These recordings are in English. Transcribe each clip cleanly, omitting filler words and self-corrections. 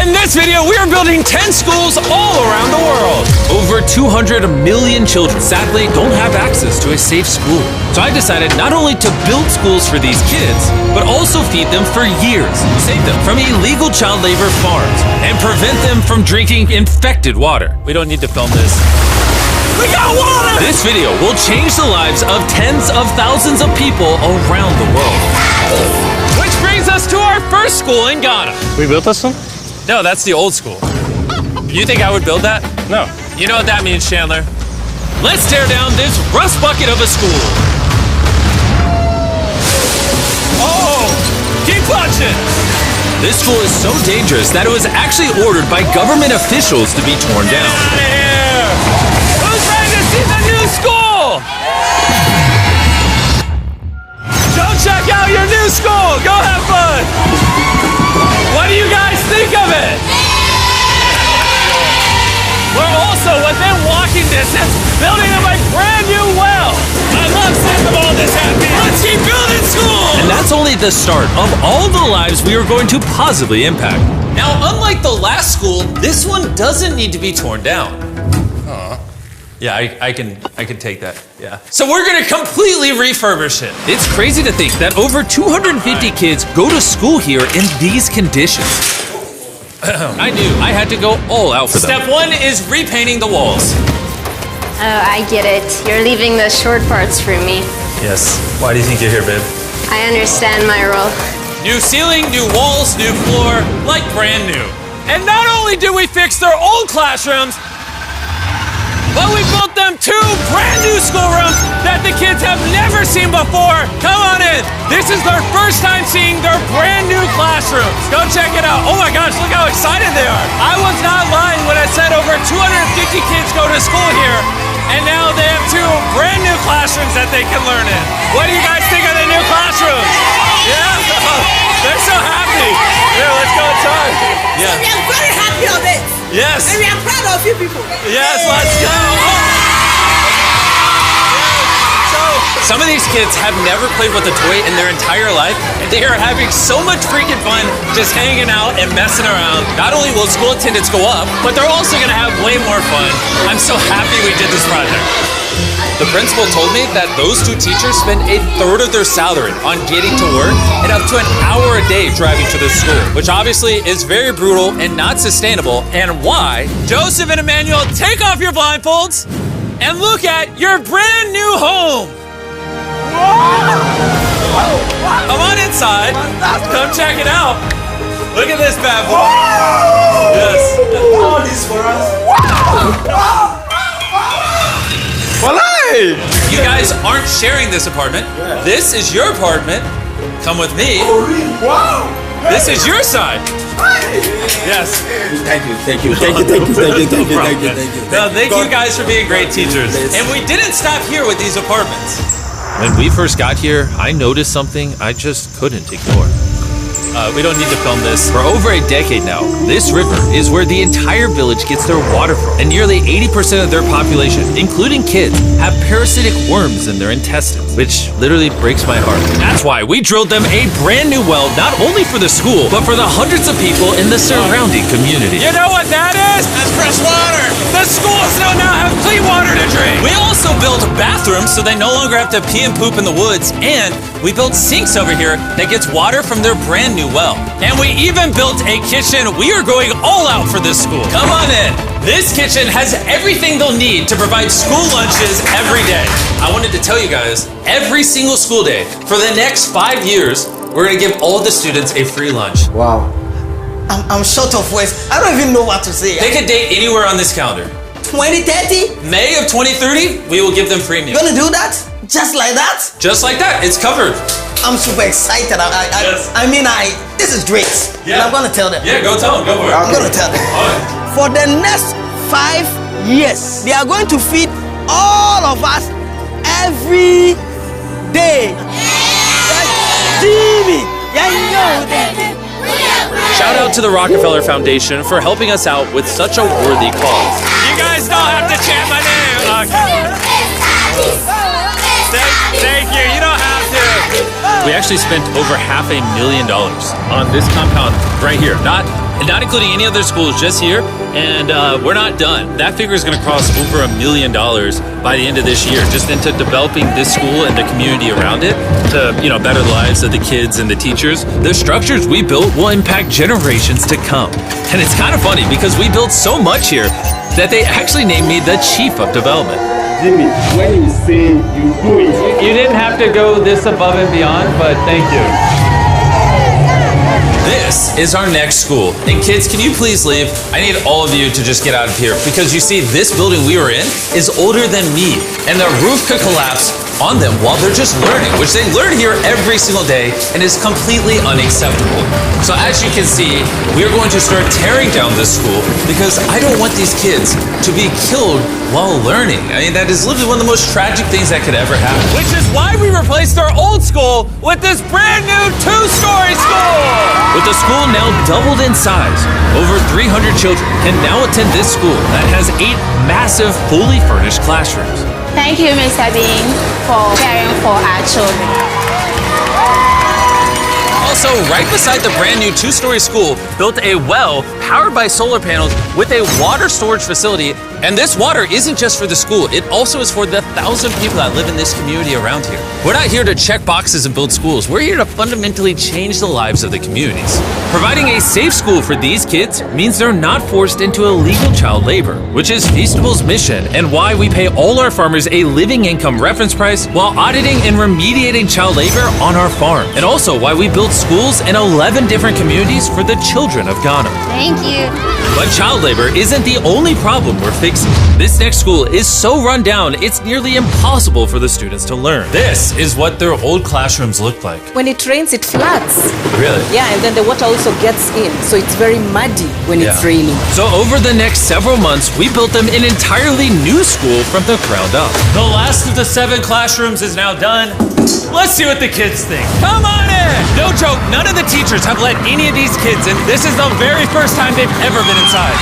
In this video, we are building 10 schools all around the world. Over 200 million children sadly don't have access to a safe school. So I decided not only to build schools for these kids, but also feed them for years, save them from illegal child labor farms, and prevent them from drinking infected water. We don't need to film this. We got water! This video will change the lives of tens of thousands of people around the world. Which brings us to our first school in Ghana. We built this one? No, that's the old school. You think I would build that? No. You know what that means, Chandler? Let's tear down this rust bucket of a school. Oh, keep punching! This school is so dangerous that it was actually ordered by government officials to be torn down. Get out of here! Who's ready to see the new school? Go check out your new school! Go have fun! What do you guys think of it? We're also within walking distance, building them a brand new well. I love seeing them all this happy. Let's keep building schools! And that's only the start of all the lives we are going to positively impact. Now, unlike the last school, this one doesn't need to be torn down. Yeah, I can take that, yeah. So we're gonna completely refurbish it. It's crazy to think that over 250 kids go to school here in these conditions. I knew I had to go all out for them. Step one is repainting the walls. Oh, I get it. You're leaving the short parts for me. Yes, why do you think you're here, babe? I understand my role. New ceiling, new walls, new floor, like brand new. And not only did we fix their old classrooms, but we built them 2 brand new schoolrooms that the kids have never seen before. Come on in. This is their first time seeing their brand new classrooms. Go check it out. Oh my gosh, look how excited they are. I was not lying when I said over 250 kids go to school here, and now they have 2 brand new classrooms that they can learn in. What do you guys think of the new classrooms? Yeah? They're so happy. Here, let's go inside. Yeah. We are very happy of it. Yes. And we are proud of you people. Yes, let's go. So, some of these kids have never played with a toy in their entire life, and they are having so much freaking fun just hanging out and messing around. Not only will school attendance go up, but they're also gonna have way more fun. I'm so happy we did this project. The principal told me that those 2 teachers spend 1/3 of their salary on getting to work and up to an hour a day driving to the school, which obviously is very brutal and not sustainable, and why. Joseph and Emmanuel, take off your blindfolds and look at your brand new home. Come on inside. Come check it out. Look at this bad boy. Yes. All this for us. You guys aren't sharing this apartment. This is your apartment. Come with me. Wow. This is your side. Yes. Thank you. Thank you guys for being great teachers. And we didn't stop here with these apartments. When we first got here, I noticed something I just couldn't ignore. We don't need to film this. For over a decade now, this river is where the entire village gets their water from. And nearly 80% of their population, including kids, have parasitic worms in their intestines, which literally breaks my heart. That's why we drilled them a brand new well, not only for the school, but for the hundreds of people in the surrounding community. You know what that is? That's fresh water. The schools now have clean water to drink. We also built bathrooms so they no longer have to pee and poop in the woods, and we built sinks over here that gets water from their brand new well. And we even built a kitchen. We are going all out for this school. Come on in. This kitchen has everything they'll need to provide school lunches every day. I wanted to tell you guys, every single school day for the next 5 years, we're gonna give all the students a free lunch. Wow. I'm short of words. I don't even know what to say. Pick a date anywhere on this calendar. 2030? May of 2030, we will give them free meals. You gonna do that? Just like that? Just like that, it's covered. I'm super excited. Yes. This is great. Yeah. And I'm gonna tell them. Yeah, go tell them, go for it. I'm gonna tell them. For the next 5 years, they are going to feed all of us every day. Jimmy, yeah, you know that. Shout out to the Rockefeller Foundation for helping us out with such a worthy cause. You guys don't have to chant my name. Thank you. You don't have to. We actually spent over $500,000 on this compound right here. Not and not including any other schools, just here. And we're not done. That figure is going to cross over $1 million by the end of this year, just into developing this school and the community around it to, better the lives of the kids and the teachers. The structures we built will impact generations to come. And it's kind of funny because we built so much here that they actually named me the Chief of Development. Jimmy, when you say you do it. You didn't have to go this above and beyond, but thank you. This is our next school. And kids, can you please leave? I need all of you to just get out of here because you see, this building we were in is older than me. And the roof could collapse on them while they're just learning, which they learn here every single day and is completely unacceptable. So as you can see, we are going to start tearing down this school because I don't want these kids to be killed while learning. I mean, that is literally one of the most tragic things that could ever happen. Which is why we replaced our old school with this brand new 2-story school. With the school now doubled in size, over 300 children can now attend this school that has 8 massive, fully furnished classrooms. Thank you, Mr. Bean, for caring for our children. Also, right beside the brand new 2-story school, built a well powered by solar panels with a water storage facility. And this water isn't just for the school, it also is for the 1,000 people that live in this community around here. We're not here to check boxes and build schools. We're here to fundamentally change the lives of the communities. Providing a safe school for these kids means they're not forced into illegal child labor, which is Feastable's mission and why we pay all our farmers a living income reference price while auditing and remediating child labor on our farm. And also why we build schools in 11 different communities for the children of Ghana. Thank you. But child labor isn't the only problem we're fixing. This next school is so run down, it's nearly impossible for the students to learn. This is what their old classrooms look like. When it rains, it floods. Really? Yeah, and then the water also gets in, so it's very muddy when it's raining. So over the next several months, we built them an entirely new school from the ground up. The last of the 7 classrooms is now done. Let's see what the kids think. Come on in! No joke, none of the teachers have let any of these kids in. This is the very first time they've ever been inside.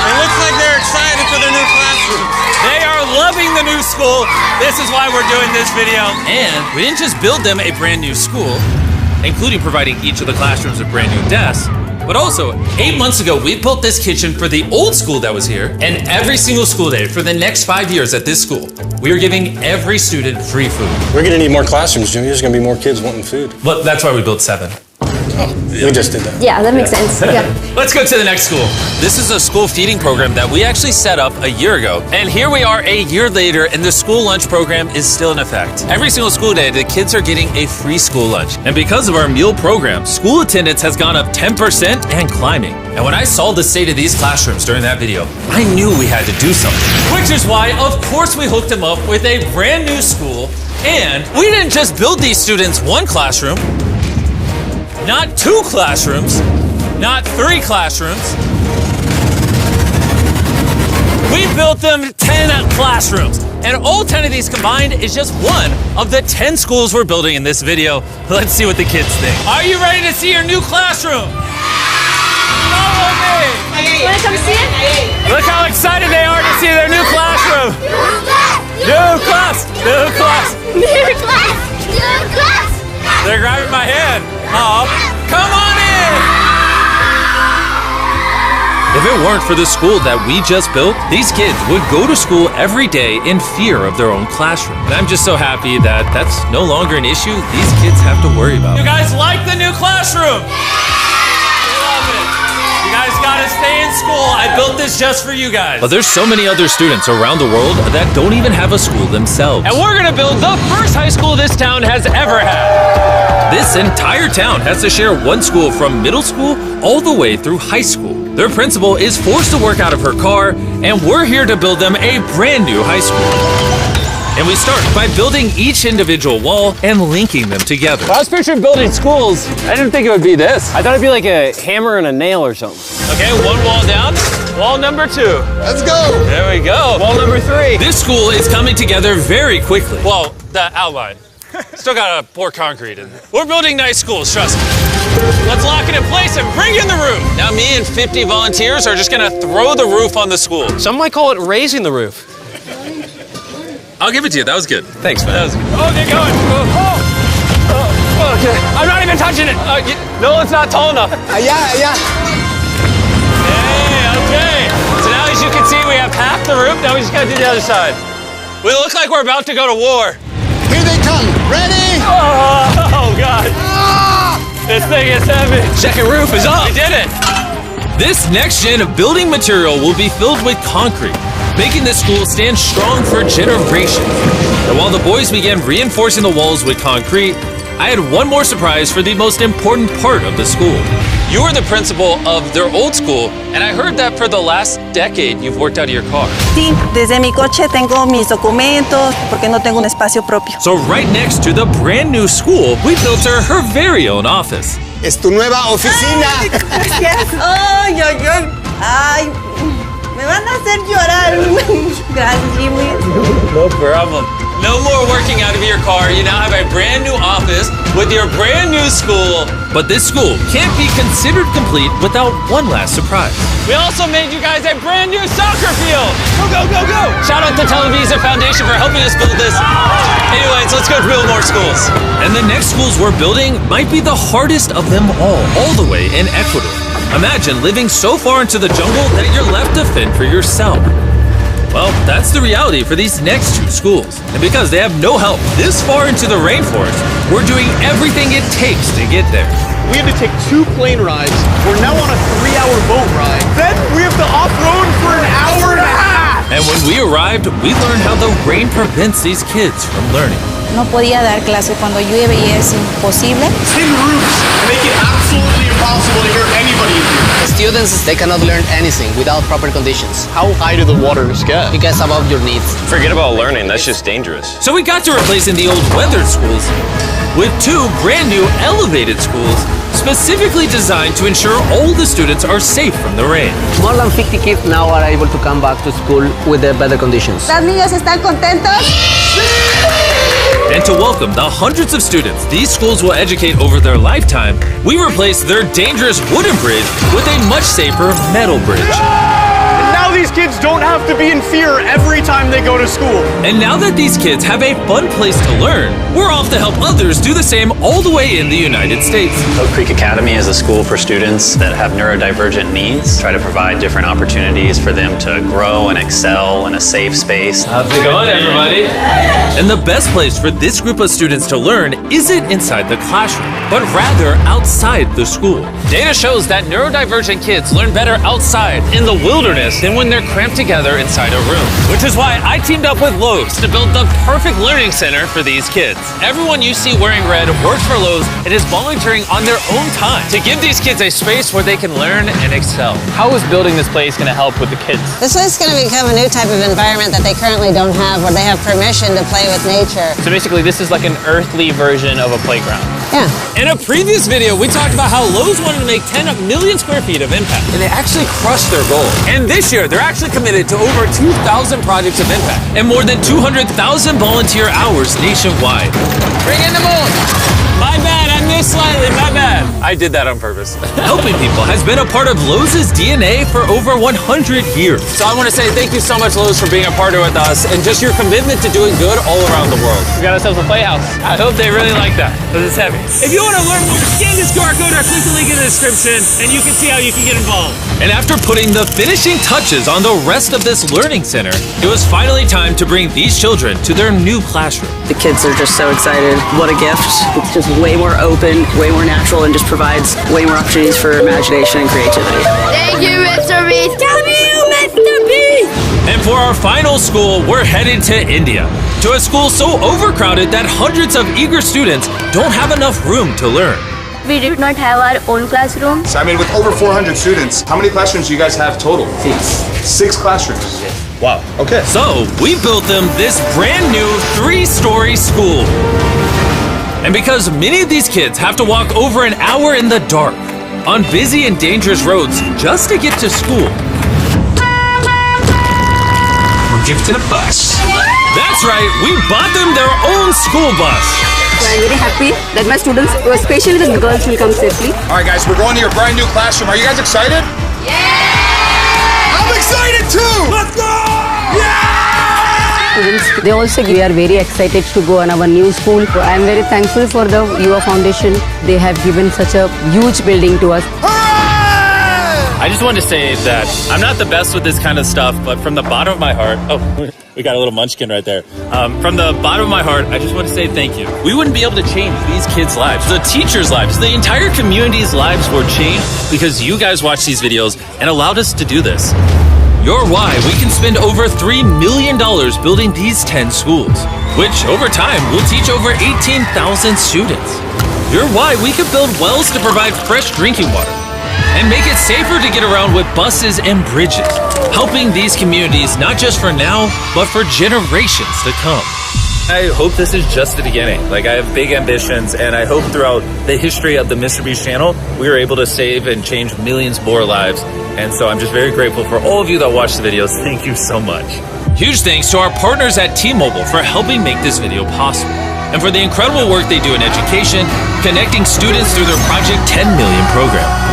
It looks like they're excited for their new classroom. They are loving the new school. This is why we're doing this video. And we didn't just build them a brand new school, including providing each of the classrooms with brand new desks, but also 8 months ago, we built this kitchen for the old school that was here. And every single school day for the next 5 years at this school, we are giving every student free food. We're gonna need more classrooms, Jimmy. There's gonna be more kids wanting food. Well, that's why we built 7. We just did that. Yeah, that makes sense. Yeah. Let's go to the next school. This is a school feeding program that we actually set up a year ago. And here we are a year later, and the school lunch program is still in effect. Every single school day, the kids are getting a free school lunch. And because of our meal program, school attendance has gone up 10% and climbing. And when I saw the state of these classrooms during that video, I knew we had to do something. Which is why, of course, we hooked them up with a brand new school. And we didn't just build these students 1 classroom, not 2 classrooms, not 3 classrooms. We built them 10 classrooms. And all 10 of these combined is just one of the 10 schools we're building in this video. Let's see what the kids think. Are you ready to see your new classroom? Follow me. Wanna come see it? Look how excited they are to see their new classroom. New class, new class. New class! New class! They're grabbing my hand. Oh, come on in! If it weren't for the school that we just built, these kids would go to school every day in fear of their own classroom. And I'm just so happy that that's no longer an issue these kids have to worry about. You guys like the new classroom? Love it. You guys gotta stay in school. I built this just for you guys. But there's so many other students around the world that don't even have a school themselves. And we're gonna build the first high school this town has ever had. This entire town has to share one school from middle school all the way through high school. Their principal is forced to work out of her car, and we're here to build them a brand new high school. And we start by building each individual wall and linking them together. When I was picturing building schools, I didn't think it would be this. I thought it'd be like a hammer and a nail or something. Okay, 1 wall down. Wall number 2. Let's go. There we go. Wall number 3. This school is coming together very quickly. Well, the outline. Still gotta pour concrete in. We're building nice schools, trust me. Let's lock it in place and bring in the roof. Now me and 50 volunteers are just gonna throw the roof on the school. Some might call it raising the roof. I'll give it to you, that was good. Thanks, man. That was good. Oh, get going. Okay. I'm not even touching it. No, it's not tall enough. Yeah. roof, now we just gotta do the other side. We look like we're about to go to war. Here they come. Ready? Oh God. This thing is heavy. Second roof is up. We did it. This next-gen building material will be filled with concrete, making the school stand strong for generations. And while the boys began reinforcing the walls with concrete, I had one more surprise for the most important part of the school. You are the principal of their old school, and I heard that for the last decade you've worked out of your car. Sí, desde mi coche tengo mis documentos porque no tengo un espacio propio. So right next to the brand new school, we built her very own office. Es tu nueva oficina. Gracias. Ay, ay, ay. Ay, me van a hacer llorar. Gracias, Jimmy. No problem. No more working out of your car. You now have a brand new office with your brand new school. But this school can't be considered complete without one last surprise. We also made you guys a brand new soccer field. Go, go, go, go. Shout out to Televisa Foundation for helping us build this. Anyways, let's go build more schools. And the next schools we're building might be the hardest of them all the way in Ecuador. Imagine living so far into the jungle that you're left to fend for yourself. Well, that's the reality for these next two schools. And because they have no help this far into the rainforest, we're doing everything it takes to get there. We had to take 2 plane rides. We're now on a 3-hour boat ride. Then we have to off-road for an hour and a half. And when we arrived, we learned how the rain prevents these kids from learning. No podía dar clase cuando llueve y es imposible. Tin roofs make it absolutely impossible to hear anybody in here. Students, they cannot learn anything without proper conditions. How high do the waters get? It gets above your needs. Forget about learning, that's just dangerous. So we got to replacing the old weathered schools with 2 brand new elevated schools specifically designed to ensure all the students are safe from the rain. More than 50 kids now are able to come back to school with better conditions. ¿Los niños están contentos? And to welcome the hundreds of students these schools will educate over their lifetime, we replaced their dangerous wooden bridge with a much safer metal bridge. And now these kids don't have to be in fear every time they go to school. And now that these kids have a fun place to learn, we're off to help others do the same all the way in the United States. Oak Creek Academy is a school for students that have neurodivergent needs. Try to provide different opportunities for them to grow and excel in a safe space. How's it going, everybody? And the best place for this group of students to learn isn't inside the classroom, but rather outside the school. Data shows that neurodivergent kids learn better outside in the wilderness than when they're cramped together inside a room. Which is why I teamed up with Lowe's to build the perfect learning center for these kids. Everyone you see wearing red works for Lowe's and is volunteering on their own time to give these kids a space where they can learn and excel. How is building this place gonna help with the kids? This is going to become a new type of environment that they currently don't have, where they have permission to play with nature. So basically this is like an earthly version of a playground. Yeah. In a previous video, we talked about how Lowe's wanted to make 10 million square feet of impact, and they actually crushed their goal. And this year, they're actually committed to over 2,000 projects of impact and more than 200,000 volunteer hours nationwide. Bring in the moon! My bad, I missed slightly, my bad. I did that on purpose. Helping people has been a part of Lowe's DNA for over 100 years. So I want to say thank you so much, Lowe's, for being a partner with us and just your commitment to doing good all around the world. We got ourselves a playhouse. I hope they really like that, because it's heavy. If you want to learn more, scan this QR code or click the link in the description, and you can see how you can get involved. And after putting the finishing touches on the rest of this learning center, it was finally time to bring these children to their new classroom. The kids are just so excited. What a gift. It's just way more open, way more natural, and just provides way more opportunities for imagination and creativity. Thank you, Mr. Beast. Thank you, Mr. Beast. And for our final school, we're headed to India, to a school so overcrowded that hundreds of eager students don't have enough room to learn. We did not have our own classroom. So I mean, with over 400 students, how many classrooms do you guys have total? 6 classrooms. Wow, okay. So we built them this brand new 3-story school. And because many of these kids have to walk over an hour in the dark on busy and dangerous roads just to get to school, We're gifted a bus. that's right, we bought them their own school bus. So I'm very happy that my students, especially the girls, will come safely. All right, guys, we're going to your brand new classroom. Are you guys excited? Yeah! I'm excited too! Let's go! Students, they also we are very excited to go on our new school. So I'm very thankful for the UA Foundation. They have given such a huge building to us. Hooray! I just wanted to say that I'm not the best with this kind of stuff, but from the bottom of my heart, oh, we got a little munchkin right there. From the bottom of my heart, I just want to say thank you. We wouldn't be able to change these kids' lives, the teachers' lives, the entire community's lives were changed because you guys watched these videos and allowed us to do this. You're why we can spend over $3 million building these 10 schools, which over time will teach over 18,000 students. You're why we could build wells to provide fresh drinking water and make it safer to get around with buses and bridges, helping these communities not just for now, but for generations to come. I hope this is just the beginning. Like, I have big ambitions, and I hope throughout the history of the MrBeast channel, we were able to save and change millions more lives. And so I'm just very grateful for all of you that watch the videos. Thank you so much. Huge thanks to our partners at T-Mobile for helping make this video possible, and for the incredible work they do in education, connecting students through their Project 10 Million program.